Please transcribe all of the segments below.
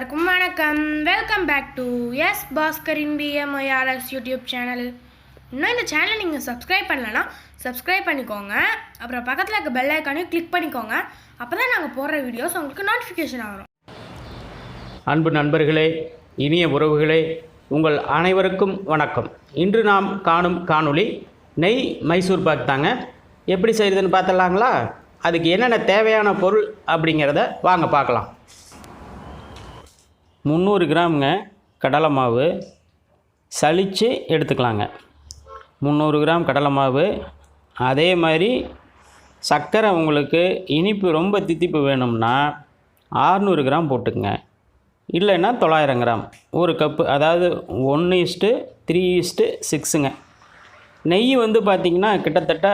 எல்லாருக்கும் வணக்கம். Welcome back to S பாஸ்கரின் BMIRS யூடியூப் சேனல். இன்னும் இந்த சேனலை நீங்கள் சப்ஸ்கிரைப் பண்ணலன்னா சப்ஸ்கிரைப் பண்ணிக்கோங்க. அப்புறம் பக்கத்தில் இருக்க பெல் ஐக்கானையும் கிளிக் பண்ணிக்கோங்க. அப்போ தான் நாங்கள் போடுற வீடியோஸ் உங்களுக்கு நோட்டிஃபிகேஷன் ஆகும். அன்பு நண்பர்களே, இனிய உறவுகளே, உங்கள் அனைவருக்கும் வணக்கம். இன்று நாம் காணும் காணொளி நெய் மைசூர் பாக் தாங்க. எப்படி செய்கிறதுன்னு பார்த்துடலாங்களா? அதுக்கு என்னென்ன தேவையான பொருள் அப்படிங்கிறத வாங்க பார்க்கலாம். 300 கிராமுங்க கடலை மாவு சலித்து எடுத்துக்கலாங்க. 300 கிராம் கடலை மாவு. அதே மாதிரி சர்க்கரை உங்களுக்கு இனிப்பு ரொம்ப தித்திப்பு வேணும்னா 600 கிராம் போட்டுக்குங்க. இல்லைன்னா 900 கிராம், ஒரு கப்பு, அதாவது 1:3:6ங்க. நெய் வந்து பார்த்திங்கன்னா கிட்டத்தட்ட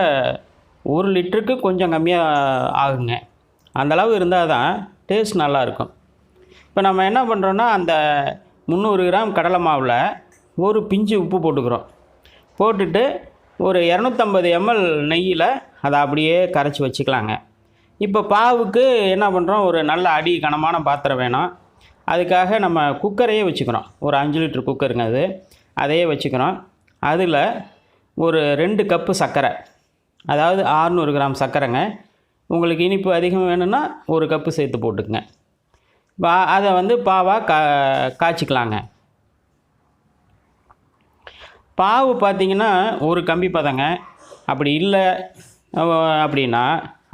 1 லிட்டருக்கு கொஞ்சம் கம்மியாக ஆகுங்க. அந்தளவு இருந்தால் தான் டேஸ்ட் நல்லாயிருக்கும். இப்போ நம்ம என்ன பண்ணுறோன்னா, அந்த 300 கிராம் கடலை மாவில் ஒரு பிஞ்சு உப்பு போட்டுக்கிறோம். போட்டுட்டு ஒரு 250 ml நெய்யில் அதை அப்படியே கரைச்சி வச்சுக்கலாங்க. இப்போ பாவுக்கு என்ன பண்ணுறோம், ஒரு நல்ல அடி கனமான பாத்திரம் வேணும். அதுக்காக நம்ம குக்கரையே வச்சுக்கிறோம். ஒரு 5 லிட்டர் குக்கருங்க அது. அதையே வச்சுக்கிறோம். அதில் ஒரு 2 கப்பு சர்க்கரை, அதாவது 600 கிராம் சர்க்கரைங்க. உங்களுக்கு இனிப்பு அதிகம் வேணும்னா ஒரு கப்பு சேர்த்து போட்டுக்குங்க. அதை வந்து பாவாக காய்ச்சிக்கலாங்க. பாவு பார்த்திங்கன்னா ஒரு கம்பி பதங்க. அப்படி இல்லை அப்படின்னா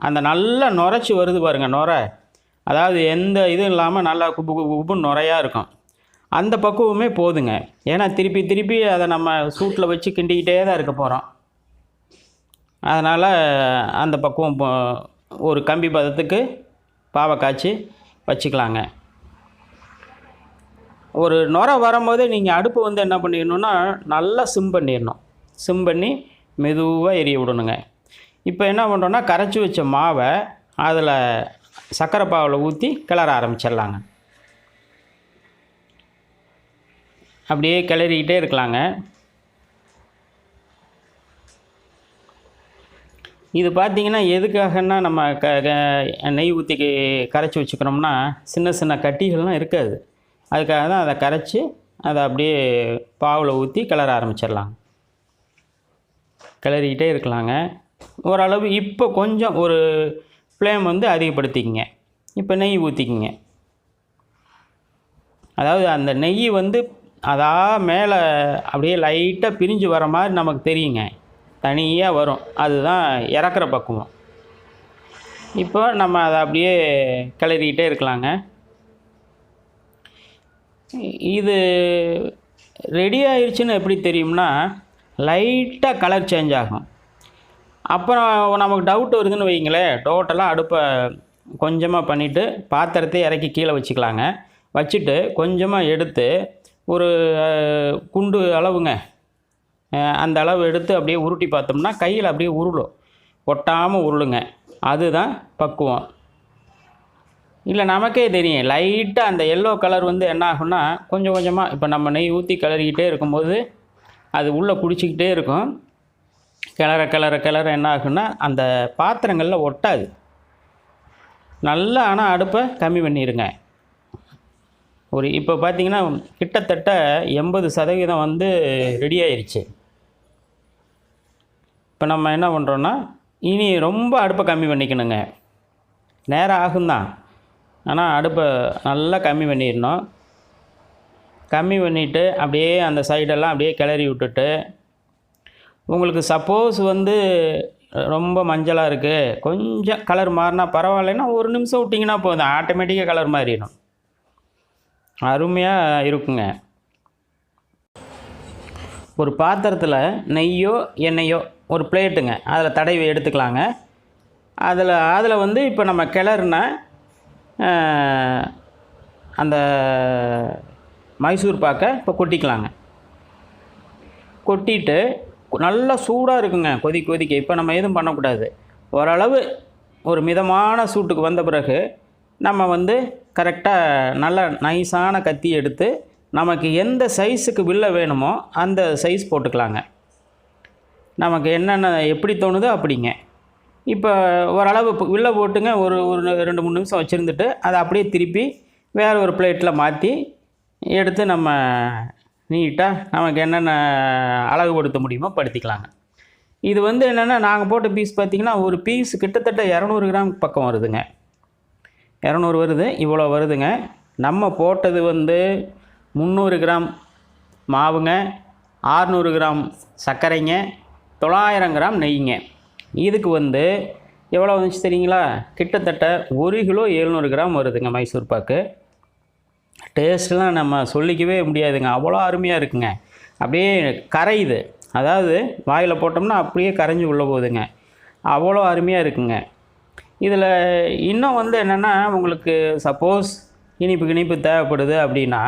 அந்த நல்லா நுரைச்சி வருது பாருங்கள், நுரை, அதாவது எந்த இதுவும் இல்லாமல் நல்லா குப்புன்னு நுரையாக இருக்கும். அந்த பக்குவமே போதுங்க. ஏன்னா திருப்பி திருப்பி அதை நம்ம சூட்டில் வச்சு கிண்டிக்கிட்டே தான் இருக்க போகிறோம். அதனால் அந்த பக்குவம் ஒரு கம்பி பதத்துக்கு பாவை காய்ச்சி வச்சுக்கலாங்க. ஒரு நுரை வரும்போதே நீங்கள் அடுப்பு வந்து என்ன பண்ணிடணுன்னா, நல்லா சிம் பண்ணிடணும். சிம் பண்ணி மெதுவாக எரிய விடணுங்க. இப்போ என்ன பண்ணுறோன்னா, கரைச்சி வச்ச மாவை அதில் சர்க்கரை பாவில் ஊற்றி கிளற ஆரம்பிச்சிடலாங்க. அப்படியே கிளறிக்கிட்டே இருக்கலாங்க. இது பார்த்திங்கன்னா எதுக்காகன்னா, நம்ம நெய் ஊற்றி கரைச்சி வச்சுக்கிறோம்னா சின்ன சின்ன கட்டிகள்லாம் இருக்காது. அதுக்காக தான் அதை கரைச்சி அதை அப்படியே பாவில் ஊற்றி கிளற ஆரம்பிச்சிடலாம். கிளறிக்கிட்டே இருக்கலாங்க. ஓரளவு இப்போ கொஞ்சம் ஒரு ஃப்ளேம் வந்து அதிகப்படுத்திக்கிங்க. இப்போ நெய் ஊற்றிக்கிங்க. அதாவது அந்த நெய் வந்து மேலே அப்படியே லைட்டாக பிரிஞ்சு வர மாதிரி நமக்கு தெரியுங்க. தனியாக வரும். அதுதான் இறக்குற பக்குவம். இப்போ நம்ம அதை அப்படியே கிளறிக்கிட்டே இருக்கலாங்க. இது ரெடி ஆயிடுச்சுன்னு எப்படி தெரியும்னா, லைட்டாக கலர் சேஞ்ச் ஆகும். அப்புறம் நமக்கு டவுட் வருதுன்னு வைங்களேன், டோட்டலாக அடுப்பை கொஞ்சமாக பண்ணிவிட்டு பாத்திரத்தை இறக்கி கீழே வச்சுக்கலாங்க. வச்சுட்டு கொஞ்சமாக எடுத்து ஒரு குண்டு அளவுங்க, அந்த அளவு எடுத்து அப்படியே உருட்டி பார்த்தோம்னா கையில் அப்படியே உருளும், ஒட்டாமல் உருளுங்க. அதுதான் பக்குவம். இல்லை நமக்கே தெரியும், லைட்டாக அந்த எல்லோ கலர் வந்து என்ன ஆகும்னா, கொஞ்சம் கொஞ்சமாக இப்போ நம்ம நெய் ஊற்றி கிளறிக்கிட்டே இருக்கும்போது அது உள்ளே குடிச்சிக்கிட்டே இருக்கும். கிளற கிளற கிளற என்ன ஆகுன்னா, அந்த பாத்திரங்களில் ஒட்டாது. நல்லா ஆனால் அடுப்பை கம்மி பண்ணிடுங்க. இப்போ பார்த்திங்கன்னா கிட்டத்தட்ட 80% வந்து ரெடி ஆயிடுச்சு. இப்போ நம்ம என்ன பண்ணுறோன்னா, இனி ரொம்ப அடுப்பை கம்மி பண்ணிக்கணுங்க. நேரம் ஆகும்தான், ஆனால் அடுப்பை நல்லா கம்மி பண்ணிடணும். கம்மி பண்ணிவிட்டு அப்படியே அந்த சைடெல்லாம் அப்படியே கிளறி விட்டுட்டு, உங்களுக்கு சப்போஸ் வந்து ரொம்ப மஞ்சளாக இருக்குது, கொஞ்சம் கலர் மாறினா பரவாயில்லைன்னா 1 நிமிஷம் விட்டிங்கன்னா போதும், ஆட்டோமேட்டிக்காக கலர் மாறிடும். அருமையாக இருக்குங்க. ஒரு பாத்திரத்தில் நெய்யோ எண்ணெயோ ஒரு பிளேட்டுங்க, அதில் தடவி எடுத்துக்கலாங்க. அதில் வந்து இப்போ நம்ம கிளறுன அந்த மைசூர் பாக்கை இப்போ கொட்டிக்கலாங்க. கொட்டிட்டு நல்லா சூடாக இருக்குங்க, கொதிக்க. இப்போ நம்ம எதுவும் பண்ணக்கூடாது. ஓரளவு ஒரு மிதமான சூட்டுக்கு வந்த பிறகு நம்ம வந்து கரெக்டாக நல்ல நைஸான கத்தி எடுத்து நமக்கு எந்த சைஸுக்கு வில்ல வேணுமோ அந்த சைஸ் போட்டுக்கலாங்க. நமக்கு என்னென்ன எப்படி தோணுதோ அப்படிங்க. இப்போ ஓரளவு வில்ல போட்டுங்க, ஒரு 2-3 நிமிஷம் வச்சுருந்துட்டு அதை அப்படியே திருப்பி வேறு ஒரு பிளேட்டில் மாற்றி எடுத்து நம்ம நீட்டாக நமக்கு என்னென்ன அழகுபடுத்த முடியுமோ படுத்திக்கலாங்க. இது வந்து என்னென்னா நாங்கள் போட்ட பீஸ் பார்த்திங்கன்னா ஒரு பீஸ் கிட்டத்தட்ட 200 கிராம் பக்கம் வருதுங்க. 200 வருது, இவ்வளோ வருதுங்க. நம்ம போட்டது வந்து 300 கிராம் மாவுங்க, 600 கிராம் சர்க்கரைங்க, 900 கிராம் நெய்ங்க. இதுக்கு வந்து எவ்வளோ வந்துச்சு தெரியுங்களா? கிட்டத்தட்ட 1 கிலோ 700 கிராம் வருதுங்க மைசூர் பாக்கு. டேஸ்ட்லாம் நம்ம சொல்லிக்கவே முடியாதுங்க, அவ்வளோ அருமையாக இருக்குங்க. அப்படியே கரையுது, அதாவது வாயில் போட்டோம்னா அப்படியே கரைஞ்சி உள்ளே போகுதுங்க, அவ்வளோ அருமையாக இருக்குங்க. இதில் இன்னும் வந்து என்னென்னா உங்களுக்கு சப்போஸ் இனிப்பு தேவைப்படுது அப்படின்னா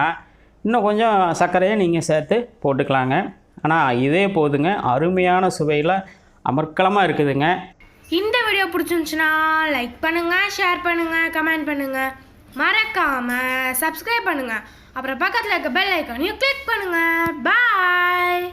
இன்னும் கொஞ்சம் சர்க்கரையை நீங்கள் சேர்த்து போட்டுக்கலாங்க. ஆனால் இதே போதுங்க, அருமையான சுவையில் அமர்க்கலமாக இருக்குதுங்க. இந்த வீடியோ பிடிச்சிருந்துச்சுன்னா லைக் பண்ணுங்கள், ஷேர் பண்ணுங்கள், கமெண்ட் பண்ணுங்கள், மறக்காமல் சப்ஸ்கிரைப் பண்ணுங்கள். அப்புறம் பக்கத்தில் இருக்க பெல் ஐக்கானையும் கிளிக் பண்ணுங்கள். பாய்.